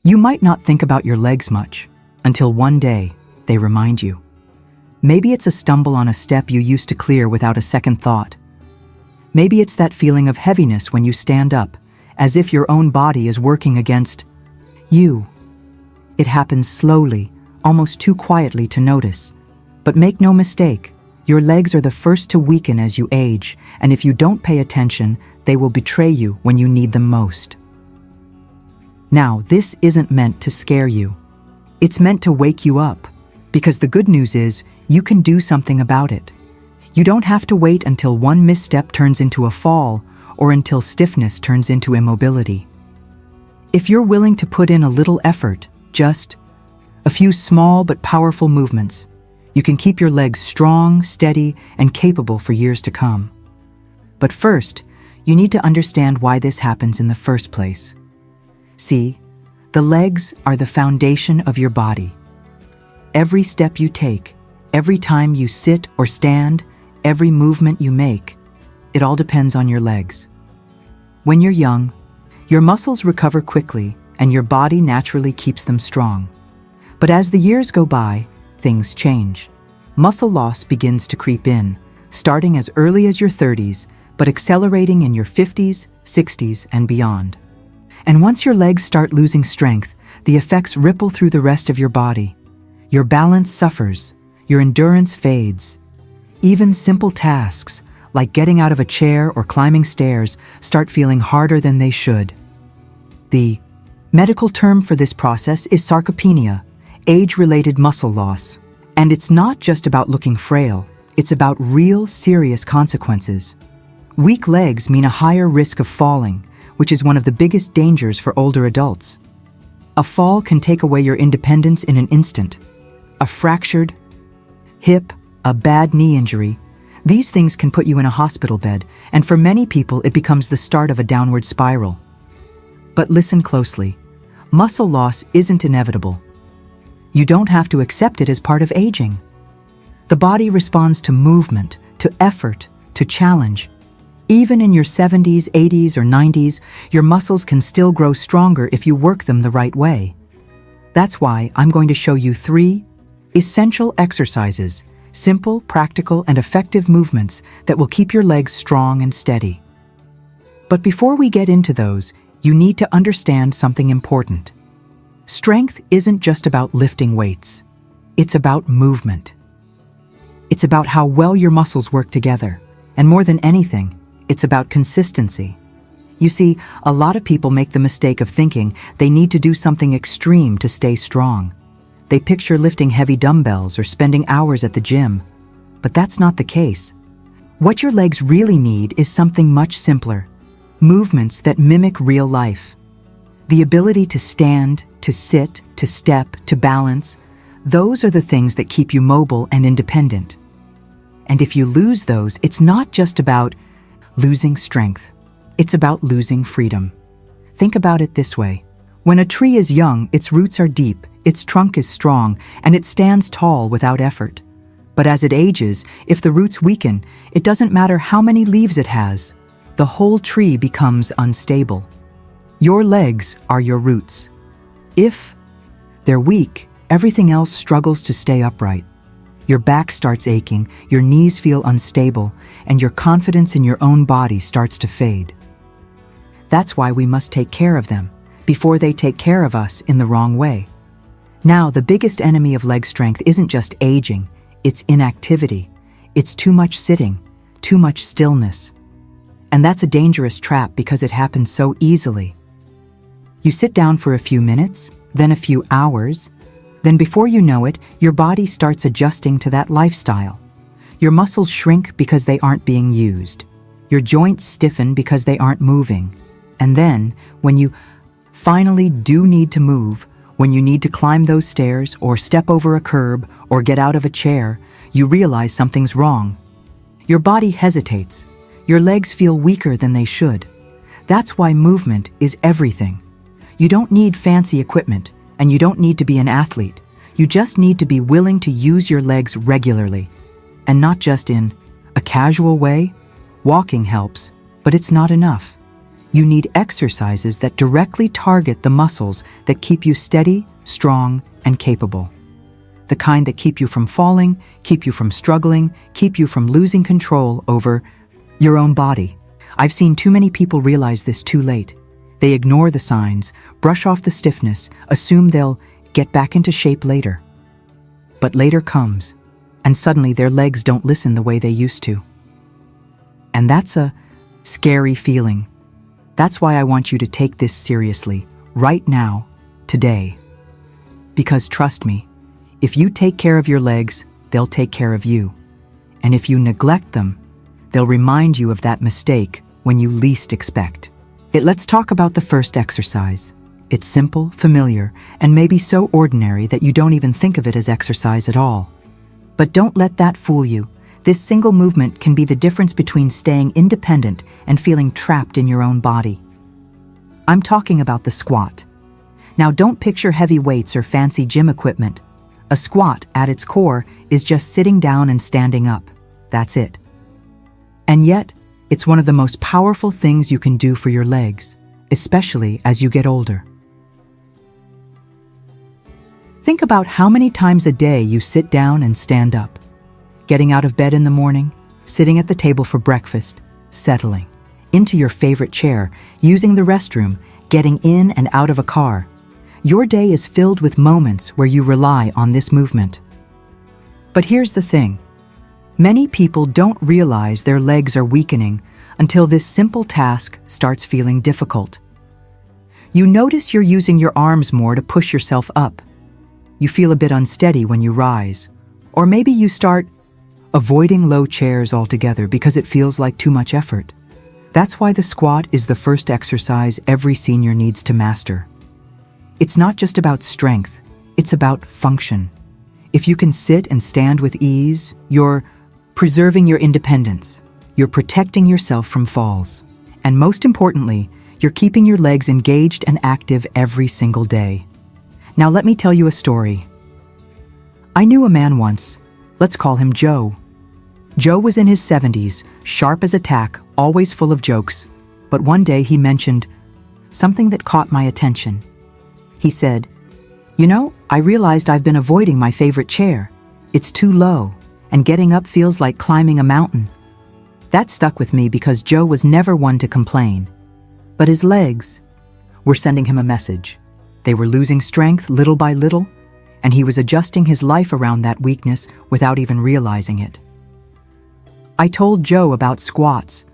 You might not think about your legs much until one day they remind you. Maybe it's a stumble on a step you used to clear without a second thought. Maybe it's that feeling of heaviness when you stand up, as if your own body is working against you. It happens slowly, almost too quietly to notice. But make no mistake, your legs are the first to weaken as you age, and if you don't pay attention, they will betray you when you need them most. Now, this isn't meant to scare you. It's meant to wake you up, because the good news is you can do something about it. You don't have to wait until one misstep turns into a fall or until stiffness turns into immobility. If you're willing to put in a little effort, just a few small but powerful movements, you can keep your legs strong, steady, and capable for years to come. But first, you need to understand why this happens in the first place. See, the legs are the foundation of your body. Every step you take, every time you sit or stand, every movement you make, it all depends on your legs. When you're young, your muscles recover quickly and your body naturally keeps them strong. But as the years go by, things change. Muscle loss begins to creep in, starting as early as your 30s, but accelerating in your 50s, 60s, and beyond. And once your legs start losing strength, the effects ripple through the rest of your body. Your balance suffers, your endurance fades. Even simple tasks, like getting out of a chair or climbing stairs, start feeling harder than they should. The medical term for this process is sarcopenia, age-related muscle loss. And it's not just about looking frail, it's about real, serious consequences. Weak legs mean a higher risk of falling, which is one of the biggest dangers for older adults. A fall can take away your independence in an instant. A fractured hip, a bad knee injury, these things can put you in a hospital bed, and for many people it becomes the start of a downward spiral. But listen closely. Muscle loss isn't inevitable. You don't have to accept it as part of aging. The body responds to movement, to effort, to challenge. Even in your 70s, 80s, or 90s, your muscles can still grow stronger if you work them the right way. That's why I'm going to show you 3 essential exercises, simple, practical, and effective movements that will keep your legs strong and steady. But before we get into those, you need to understand something important. Strength isn't just about lifting weights. It's about movement. It's about how well your muscles work together. And more than anything, it's about consistency. You see, a lot of people make the mistake of thinking they need to do something extreme to stay strong. They picture lifting heavy dumbbells or spending hours at the gym. But that's not the case. What your legs really need is something much simpler. Movements that mimic real life. The ability to stand, to sit, to step, to balance, those are the things that keep you mobile and independent. And if you lose those, it's not just about losing strength. It's about losing freedom. Think about it this way. When a tree is young, its roots are deep, its trunk is strong, and it stands tall without effort. But as it ages, if the roots weaken, it doesn't matter how many leaves it has. The whole tree becomes unstable. Your legs are your roots. If they're weak, everything else struggles to stay upright. Your back starts aching, your knees feel unstable, and your confidence in your own body starts to fade. That's why we must take care of them before they take care of us in the wrong way. Now, the biggest enemy of leg strength isn't just aging, it's inactivity. It's too much sitting, too much stillness. And that's a dangerous trap because it happens so easily. You sit down for a few minutes, then a few hours, then before you know it, your body starts adjusting to that lifestyle. Your muscles shrink because they aren't being used. Your joints stiffen because they aren't moving. And then, when you finally do need to move, when you need to climb those stairs or step over a curb or get out of a chair, you realize something's wrong. Your body hesitates. Your legs feel weaker than they should. That's why movement is everything. You don't need fancy equipment, and you don't need to be an athlete. You just need to be willing to use your legs regularly. And not just in a casual way. Walking helps, but it's not enough. You need exercises that directly target the muscles that keep you steady, strong, and capable. The kind that keep you from falling, keep you from struggling, keep you from losing control over your own body. I've seen too many people realize this too late. They ignore the signs, brush off the stiffness, assume they'll get back into shape later. But later comes, and suddenly their legs don't listen the way they used to. And that's a scary feeling. That's why I want you to take this seriously, right now, today. Because trust me, if you take care of your legs, they'll take care of you. And if you neglect them, they'll remind you of that mistake when you least expect it. Let's talk about the first exercise. It's simple, familiar, and maybe so ordinary that you don't even think of it as exercise at all. But don't let that fool you. This single movement can be the difference between staying independent and feeling trapped in your own body. I'm talking about the squat. Now, don't picture heavy weights or fancy gym equipment. A squat, at its core, is just sitting down and standing up. That's it. And yet, it's one of the most powerful things you can do for your legs, especially as you get older. Think about how many times a day you sit down and stand up. Getting out of bed in the morning, sitting at the table for breakfast, settling into your favorite chair, using the restroom, getting in and out of a car. Your day is filled with moments where you rely on this movement. But here's the thing. Many people don't realize their legs are weakening until this simple task starts feeling difficult. You notice you're using your arms more to push yourself up. You feel a bit unsteady when you rise. Or maybe you start avoiding low chairs altogether because it feels like too much effort. That's why the squat is the first exercise every senior needs to master. It's not just about strength, it's about function. If you can sit and stand with ease, you're preserving your independence. You're protecting yourself from falls. And most importantly, you're keeping your legs engaged and active every single day. Now let me tell you a story. I knew a man once. Let's call him Joe. Joe was in his 70s, sharp as a tack, always full of jokes. But one day he mentioned something that caught my attention. He said, "You know, I realized I've been avoiding my favorite chair. It's too low, and getting up feels like climbing a mountain." That stuck with me because Joe was never one to complain. But his legs were sending him a message. They were losing strength little by little, and he was adjusting his life around that weakness without even realizing it. I told Joe about squats,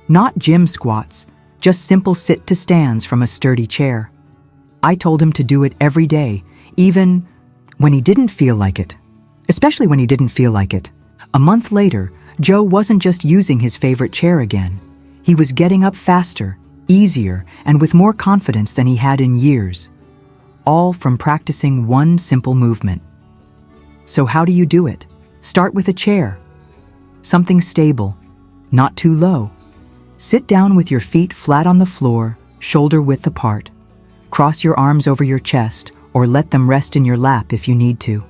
not gym squats, just simple sit-to-stands from a sturdy chair. I told him to do it every day, even when he didn't feel like it, especially when he didn't feel like it. A month later, Joe wasn't just using his favorite chair again. He was getting up faster, easier, and with more confidence than he had in years, all from practicing one simple movement. So how do you do it? Start with a chair. Something stable, not too low. Sit down with your feet flat on the floor, shoulder width apart. Cross your arms over your chest or let them rest in your lap if you need to.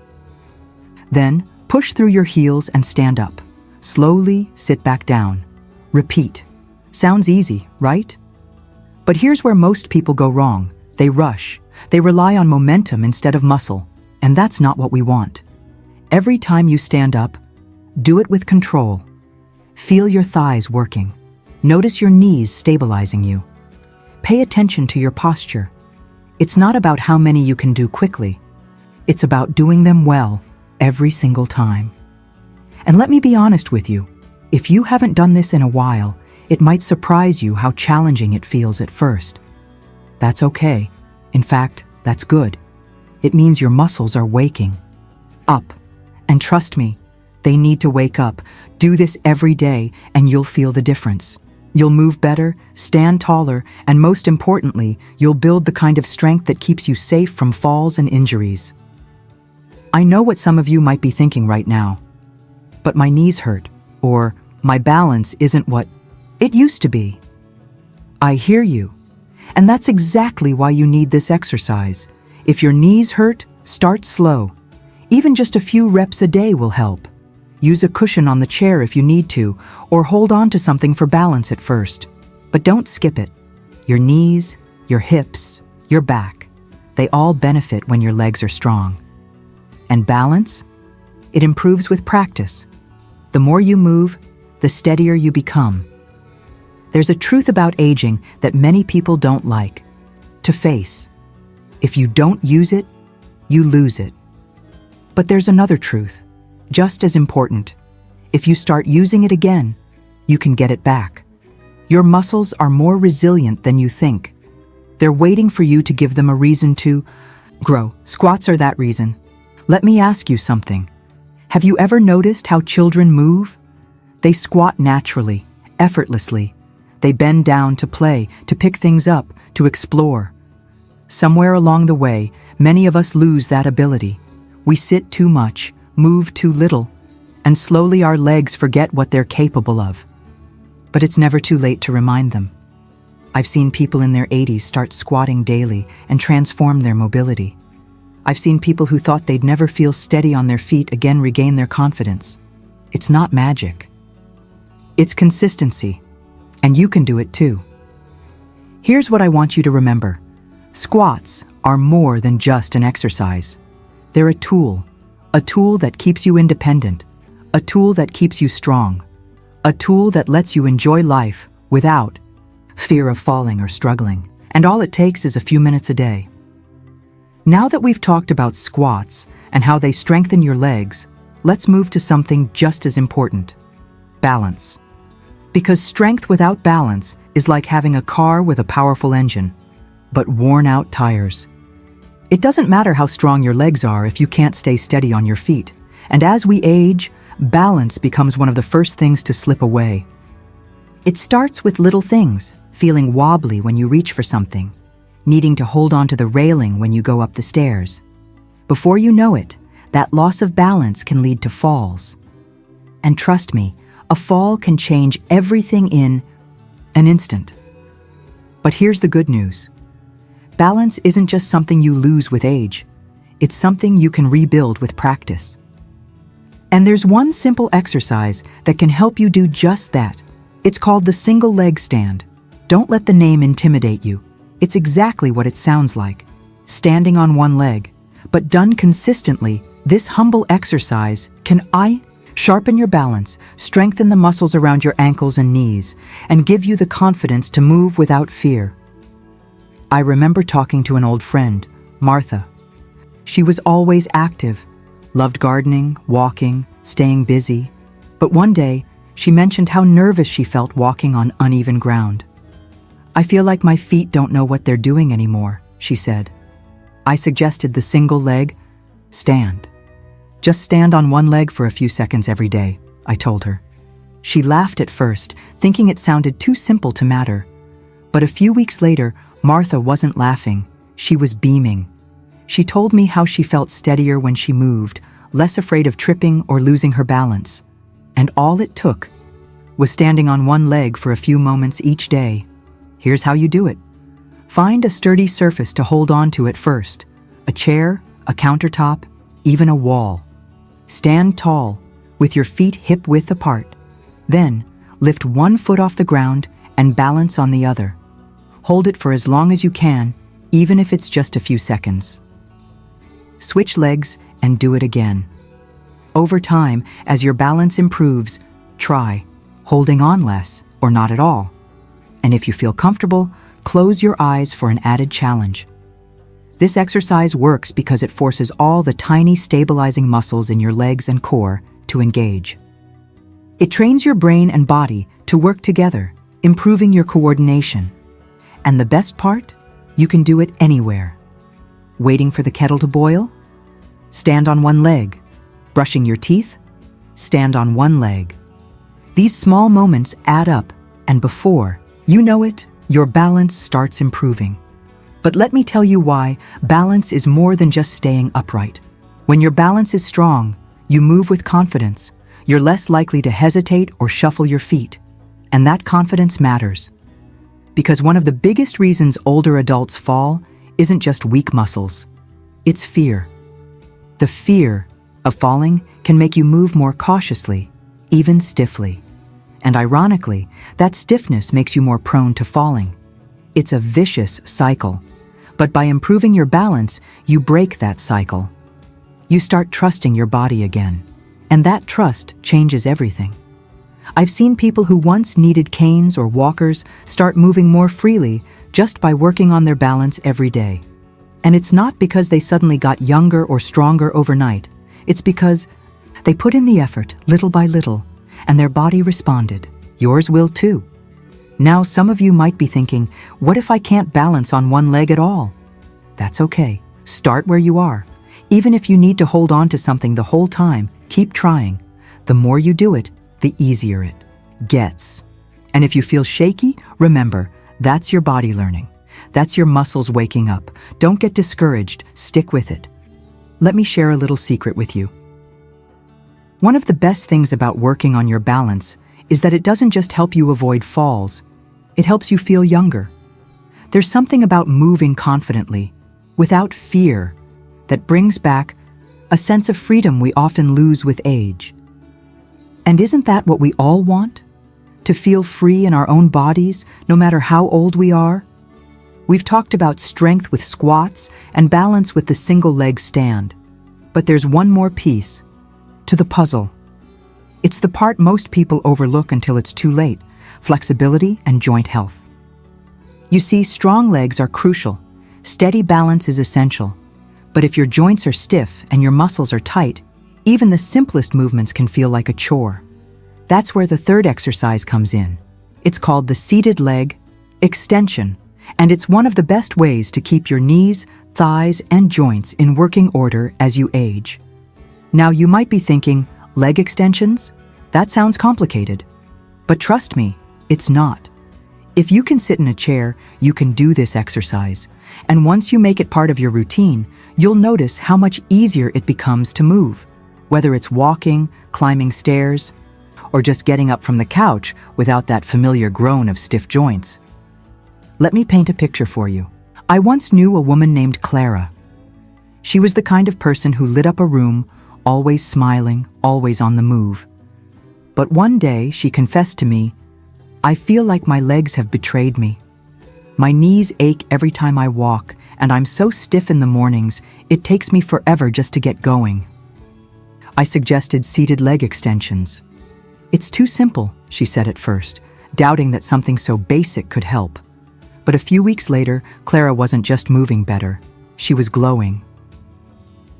Then, push through your heels and stand up. Slowly sit back down. Repeat. Sounds easy, right? But here's where most people go wrong. They rush. They rely on momentum instead of muscle, and that's not what we want. Every time you stand up, do it with control. Feel your thighs working. Notice your knees stabilizing you. Pay attention to your posture. It's not about how many you can do quickly. It's about doing them well every single time. And let me be honest with you. If you haven't done this in a while, it might surprise you how challenging it feels at first. That's okay. In fact, that's good. It means your muscles are waking up. And trust me, they need to wake up. Do this every day and you'll feel the difference. You'll move better, stand taller, and most importantly, you'll build the kind of strength that keeps you safe from falls and injuries. I know what some of you might be thinking right now. But my knees hurt, or my balance isn't what it used to be. I hear you. And that's exactly why you need this exercise. If your knees hurt, start slow. Even just a few reps a day will help. Use a cushion on the chair if you need to, or hold on to something for balance at first. But don't skip it. your knees, your hips, your back, they all benefit when your legs are strong. And balance? It improves with practice. The more you move, the steadier you become. There's a truth about aging that many people don't like to face. If you don't use it, you lose it. But there's another truth, just as important. If you start using it again, you can get it back. Your muscles are more resilient than you think. They're waiting for you to give them a reason to grow. Squats are that reason. Let me ask you something. Have you ever noticed how children move? They squat naturally, effortlessly. They bend down to play, to pick things up, to explore. Somewhere along the way, many of us lose that ability. We sit too much, move too little, and slowly our legs forget what they're capable of. But it's never too late to remind them. I've seen people in their 80s start squatting daily and transform their mobility. I've seen people who thought they'd never feel steady on their feet again regain their confidence. It's not magic. It's consistency, and you can do it too. Here's what I want you to remember. Squats are more than just an exercise. They're a tool that keeps you independent, a tool that keeps you strong, a tool that lets you enjoy life without fear of falling or struggling. And all it takes is a few minutes a day. Now that we've talked about squats and how they strengthen your legs, let's move to something just as important: balance. Because strength without balance is like having a car with a powerful engine, but worn out tires. It doesn't matter how strong your legs are if you can't stay steady on your feet. And as we age, balance becomes one of the first things to slip away. It starts with little things, feeling wobbly when you reach for something, needing to hold onto the railing when you go up the stairs. Before you know it, that loss of balance can lead to falls. And trust me, a fall can change everything in an instant. But here's the good news. Balance isn't just something you lose with age. It's something you can rebuild with practice. And there's one simple exercise that can help you do just that. It's called the single leg stand. Don't let the name intimidate you. It's exactly what it sounds like. Standing on one leg. But done consistently, this humble exercise can sharpen your balance, strengthen the muscles around your ankles and knees, and give you the confidence to move without fear. I remember talking to an old friend, Martha. She was always active, loved gardening, walking, staying busy. But one day, she mentioned how nervous she felt walking on uneven ground. "I feel like my feet don't know what they're doing anymore," she said. I suggested the single leg stand. "Just stand on one leg for a few seconds every day," I told her. She laughed at first, thinking it sounded too simple to matter. But a few weeks later, Martha wasn't laughing. She was beaming. She told me how she felt steadier when she moved, less afraid of tripping or losing her balance. And all it took was standing on one leg for a few moments each day. Here's how you do it. Find a sturdy surface to hold on to at first. A chair, a countertop, even a wall. Stand tall, with your feet hip-width apart. Then, lift one foot off the ground and balance on the other. Hold it for as long as you can, even if it's just a few seconds. Switch legs and do it again. Over time, as your balance improves, try holding on less or not at all. And if you feel comfortable, close your eyes for an added challenge. This exercise works because it forces all the tiny stabilizing muscles in your legs and core to engage. It trains your brain and body to work together, improving your coordination. And the best part? You can do it anywhere. Waiting for the kettle to boil? Stand on one leg. Brushing your teeth? Stand on one leg. These small moments add up, and before you know it, your balance starts improving. But let me tell you why balance is more than just staying upright. When your balance is strong, you move with confidence. You're less likely to hesitate or shuffle your feet. And that confidence matters. Because one of the biggest reasons older adults fall isn't just weak muscles. It's fear. The fear of falling can make you move more cautiously, even stiffly. And ironically, that stiffness makes you more prone to falling. It's a vicious cycle. But by improving your balance, you break that cycle. You start trusting your body again. And that trust changes everything. I've seen people who once needed canes or walkers start moving more freely just by working on their balance every day. And it's not because they suddenly got younger or stronger overnight. It's because they put in the effort little by little, and their body responded. Yours will too. Now some of you might be thinking, what if I can't balance on one leg at all? That's okay. Start where you are. Even if you need to hold on to something the whole time, keep trying. The more you do it, the easier it gets. And if you feel shaky, remember, that's your body learning. That's your muscles waking up. Don't get discouraged. Stick with it. Let me share a little secret with you. One of the best things about working on your balance is that it doesn't just help you avoid falls. It helps you feel younger. There's something about moving confidently, without fear, that brings back a sense of freedom we often lose with age. And isn't that what we all want? To feel free in our own bodies, no matter how old we are? We've talked about strength with squats and balance with the single leg stand. But there's one more piece to the puzzle. It's the part most people overlook until it's too late: flexibility and joint health. You see, strong legs are crucial. Steady balance is essential. But if your joints are stiff and your muscles are tight, even the simplest movements can feel like a chore. That's where the third exercise comes in. It's called the seated leg extension, and it's one of the best ways to keep your knees, thighs, and joints in working order as you age. Now you might be thinking, leg extensions? That sounds complicated. But trust me, it's not. If you can sit in a chair, you can do this exercise. And once you make it part of your routine, you'll notice how much easier it becomes to move. Whether it's walking, climbing stairs, or just getting up from the couch without that familiar groan of stiff joints. Let me paint a picture for you. I once knew a woman named Clara. She was the kind of person who lit up a room, always smiling, always on the move. But one day she confessed to me, "I feel like my legs have betrayed me. My knees ache every time I walk, and I'm so stiff in the mornings, it takes me forever just to get going." I suggested seated leg extensions. "It's too simple," she said at first, doubting that something so basic could help. But a few weeks later, Clara wasn't just moving better, she was glowing.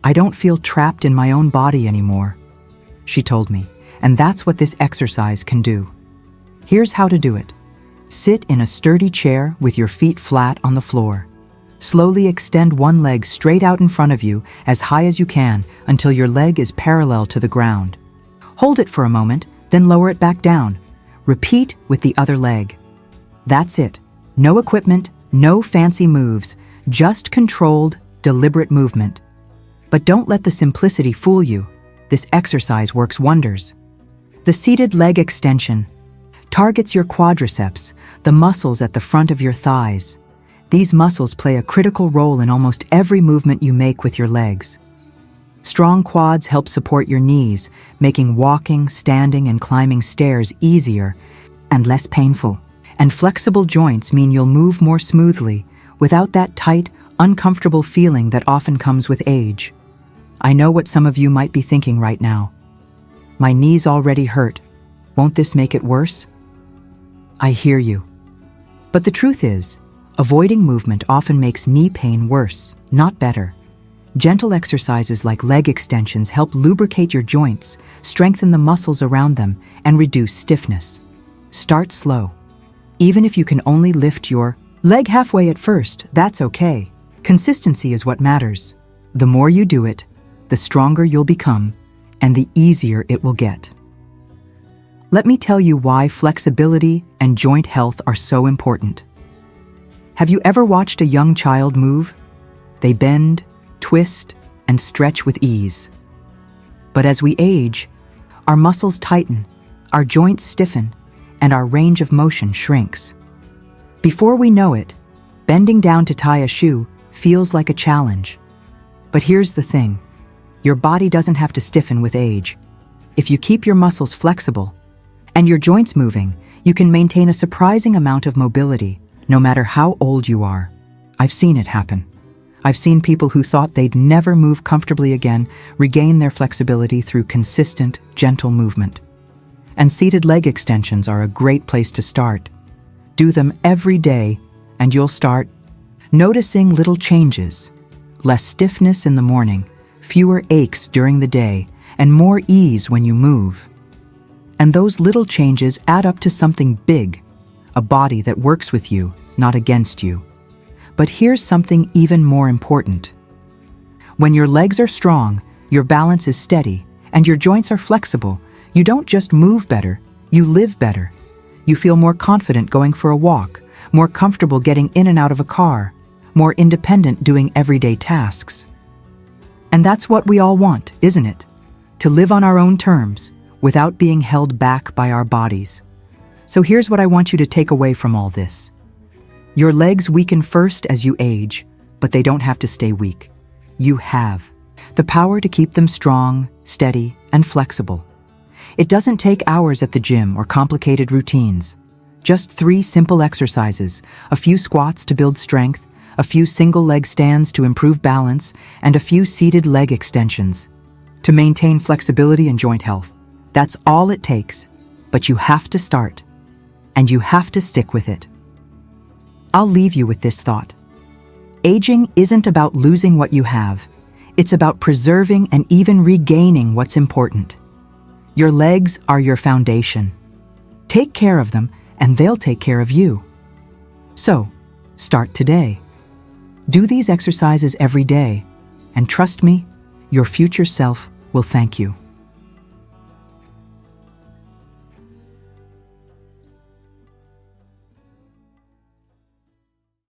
"I don't feel trapped in my own body anymore," she told me, and that's what this exercise can do. Here's how to do it. Sit in a sturdy chair with your feet flat on the floor. Slowly extend one leg straight out in front of you as high as you can until your leg is parallel to the ground. Hold it for a moment, then lower it back down. Repeat with the other leg. That's it. No equipment, no fancy moves, just controlled, deliberate movement. But don't let the simplicity fool you. This exercise works wonders. The seated leg extension targets your quadriceps, the muscles at the front of your thighs. These muscles play a critical role in almost every movement you make with your legs. Strong quads help support your knees, making walking, standing, and climbing stairs easier and less painful. And flexible joints mean you'll move more smoothly, without that tight, uncomfortable feeling that often comes with age. I know what some of you might be thinking right now. My knees already hurt. Won't this make it worse? I hear you. But the truth is, avoiding movement often makes knee pain worse, not better. Gentle exercises like leg extensions help lubricate your joints, strengthen the muscles around them, and reduce stiffness. Start slow. Even if you can only lift your leg halfway at first, that's okay. Consistency is what matters. The more you do it, the stronger you'll become, and the easier it will get. Let me tell you why flexibility and joint health are so important. Have you ever watched a young child move? They bend, twist, and stretch with ease. But as we age, our muscles tighten, our joints stiffen, and our range of motion shrinks. Before we know it, bending down to tie a shoe feels like a challenge. But here's the thing. Your body doesn't have to stiffen with age. If you keep your muscles flexible and your joints moving, you can maintain a surprising amount of mobility, no matter how old you are. I've seen it happen. I've seen people who thought they'd never move comfortably again regain their flexibility through consistent, gentle movement. And seated leg extensions are a great place to start. Do them every day, and you'll start noticing little changes. Less stiffness in the morning, fewer aches during the day, and more ease when you move. And those little changes add up to something big, a body that works with you, not against you. But here's something even more important. When your legs are strong, your balance is steady, and your joints are flexible, you don't just move better, you live better. You feel more confident going for a walk, more comfortable getting in and out of a car, more independent doing everyday tasks. And that's what we all want, isn't it? To live on our own terms, without being held back by our bodies. So here's what I want you to take away from all this. Your legs weaken first as you age, but they don't have to stay weak. You have the power to keep them strong, steady, and flexible. It doesn't take hours at the gym or complicated routines. Just 3 simple exercises, a few squats to build strength, a few single leg stands to improve balance, and a few seated leg extensions to maintain flexibility and joint health. That's all it takes, but you have to start, and you have to stick with it. I'll leave you with this thought. Aging isn't about losing what you have. It's about preserving and even regaining what's important. Your legs are your foundation. Take care of them, and they'll take care of you. So, start today. Do these exercises every day, and trust me, your future self will thank you.